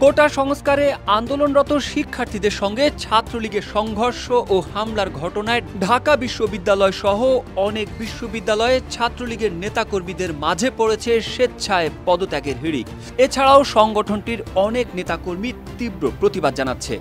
কোটা সংস্কারে আন্দোলনরত শিক্ষার্থীদের সঙ্গে ছাত্রলীগের সংঘর্ষ ও হামলার ঘটনায় ঢাকা বিশ্ববিদ্যালয় সহ অনেক বিশ্ববিদ্যালয়ে ছাত্রলীগের নেতাকর্মীদের মাঝে পড়েছে স্বেচ্ছায় পদত্যাগের হিড়িক। এছাড়াও সংগঠনটির অনেক নেতাকর্মী তীব্র প্রতিবাদ জানাচ্ছে।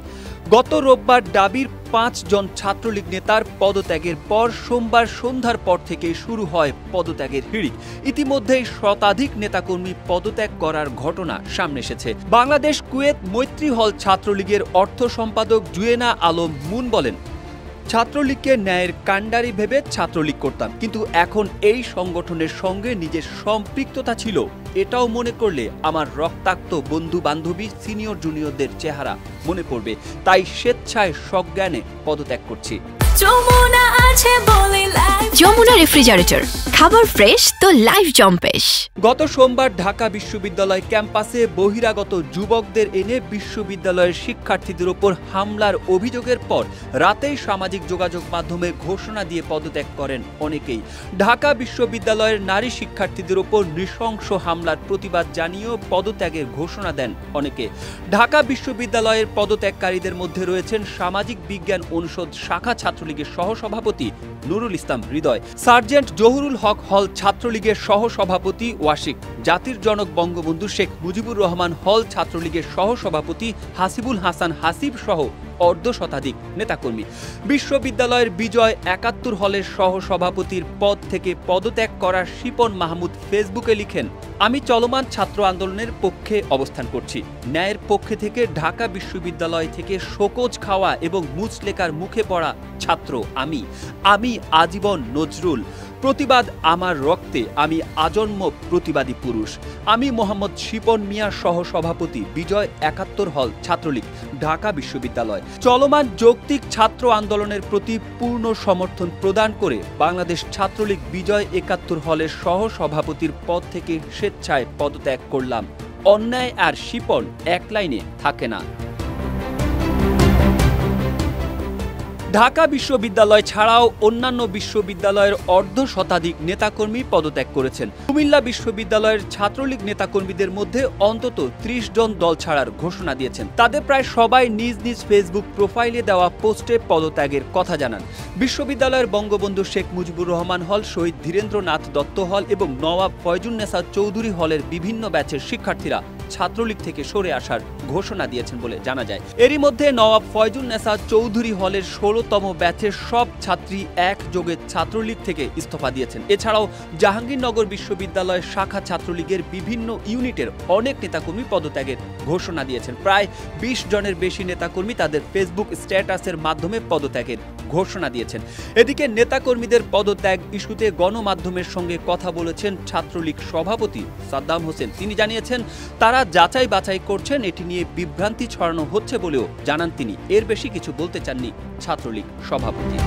গত রোববার ডাবির ৫ জন ছাত্রলীগ নেতার পদত্যাগের পর সোমবার সন্ধ্যার পর থেকে শুরু হয় পদত্যাগের হিড়িক। ইতিমধ্যেই শতাধিক নেতাকর্মী পদত্যাগ করার ঘটনা সামনে এসেছে। বাংলাদেশ কুয়েত মৈত্রী হল ছাত্রলীগের অর্থ সম্পাদক জুয়েনা আলম মুন বলেন, ছাত্রলীগকে ন্যায়ের কাণ্ডারি ভেবে ছাত্রলীগ করতাম, কিন্তু এখন এই সংগঠনের সঙ্গে নিজের সম্পৃক্ততা ছিল এটাও মনে করলে আমার রক্তাক্ত বন্ধু বান্ধবী সিনিয়র জুনিয়রদের চেহারা মনে পড়বে, তাই স্বেচ্ছায় সজ্ঞানে পদত্যাগ করছি। যমুনা রেফ্রিজারেটর, খাবার ফ্রেশ তো লাইফ জম্পেশ। গত সোমবার ঢাকা বিশ্ববিদ্যালয় ক্যাম্পাসে বহিরাগত যুবকদের এনে বিশ্ববিদ্যালয়ের শিক্ষার্থীদের ওপর হামলার অভিযোগের পর রাতেই সামাজিক যোগাযোগ মাধ্যমে ঘোষণা দিয়ে পদত্যাগ করেন অনেকেই। ঢাকা বিশ্ববিদ্যালয়ের নারী শিক্ষার্থীদের ওপর নৃশংস হামলার প্রতিবাদ জানিয়েও পদত্যাগের ঘোষণা দেন অনেকে। ঢাকা বিশ্ববিদ্যালয়ের পদত্যাগকারীদের মধ্যে রয়েছেন সামাজিক বিজ্ঞান অনুষদ শাখা ছাত্রলীগের সহসভাপতি নুরুল ইসলাম হৃদয়, সার্জেন্ট জহুরুল হক হল ছাত্রলীগের সহসভাপতি ওয়াশিক, জাতির জনক বঙ্গবন্ধু শেখ মুজিবুর রহমান হল ছাত্রলীগের সহসভাপতি হাসিবুল হাসান হাসিব সহ অর্ধশতাধিক নেতাকর্মী। বিশ্ববিদ্যালয়ের বিজয় ৭১ হলের সহসভাপতির পদ থেকে পদত্যাগ করা শিপন মাহমুদ ফেসবুকে লিখেন, আমি চলমান ছাত্র আন্দোলনের পক্ষে অবস্থান করছি। ন্যায়ের পক্ষে থেকে ঢাকা বিশ্ববিদ্যালয় থেকে শোকজ খাওয়া এবং মুচলেকার মুখে পড়া ছাত্র আমি আজীবন নজরুল। প্রতিবাদ আমার রক্তে, আমি আজন্ম প্রতিবাদী পুরুষ। আমি মোহাম্মদ শিপন মিয়া সহসভাপতি, বিজয় ৭১ হল ছাত্রলীগ, ঢাকা বিশ্ববিদ্যালয়। চলমান যৌক্তিক ছাত্র আন্দোলনের প্রতি পূর্ণ সমর্থন প্রদান করে বাংলাদেশ ছাত্রলীগ বিজয় ৭১ হলের সহসভাপতির পদ থেকে স্বেচ্ছায় পদত্যাগ করলাম। অন্যায় আর শিপন এক লাইনে থাকে না। ঢাকা বিশ্ববিদ্যালয় ছাড়াও অন্যান্য বিশ্ববিদ্যালয়ের অর্ধশতাধিক নেতাকর্মী পদত্যাগ করেছেন। কুমিল্লা বিশ্ববিদ্যালয়ের ছাত্রলীগ নেতাকর্মীদের মধ্যে অন্তত ৩০ জন দল ছাড়ার ঘোষণা দিয়েছেন। তাদের প্রায় সবাই নিজ নিজ ফেসবুক প্রোফাইলে দেওয়া পোস্টে পদত্যাগের কথা জানান। বিশ্ববিদ্যালয়ের বঙ্গবন্ধু শেখ মুজিবুর রহমান হল, শহীদ ধীরেন্দ্রনাথ দত্ত হল এবং নওয়াব ফয়জুন্নেসা চৌধুরী হলের বিভিন্ন ব্যাচের শিক্ষার্থীরা ছাত্রলীগ থেকে সরে আসার ঘোষণা দিয়েছেন বলে জানা যায়। এরই মধ্যে নওয়াব ফয়জুন্নেসা চৌধুরী হলের ১৬তম ব্যাচের সব ছাত্রী একযোগে ছাত্রলীগ থেকে ইস্তফা দিয়েছেন। এছাড়াও জাহাঙ্গীরনগর বিশ্ববিদ্যালয়ের শাখা ছাত্রলীগের বিভিন্ন ইউনিটের অনেক নেতাকর্মী পদত্যাগের ঘোষণা দিয়েছেন। প্রায় ২০ জনের বেশি নেতাকর্মী তাদের ফেসবুক স্ট্যাটাসের মাধ্যমে পদত্যাগের ঘোষণা দিয়েছেন। এদিকে নেতাকর্মীদের পদত্যাগ ইস্যুতে গণমাধ্যমের সঙ্গে কথা বলেছেন ছাত্রলীগ সভাপতি সাদ্দাম হোসেন। তিনি জানিয়েছেন, তারা যাচাই বাছাই করছেন, এটি নিয়ে বিভ্রান্তি ছড়ানো হচ্ছে বলেও জানান তিনি। এর বেশি কিছু বলতে চাননি ছাত্রলীগ সভাপতি।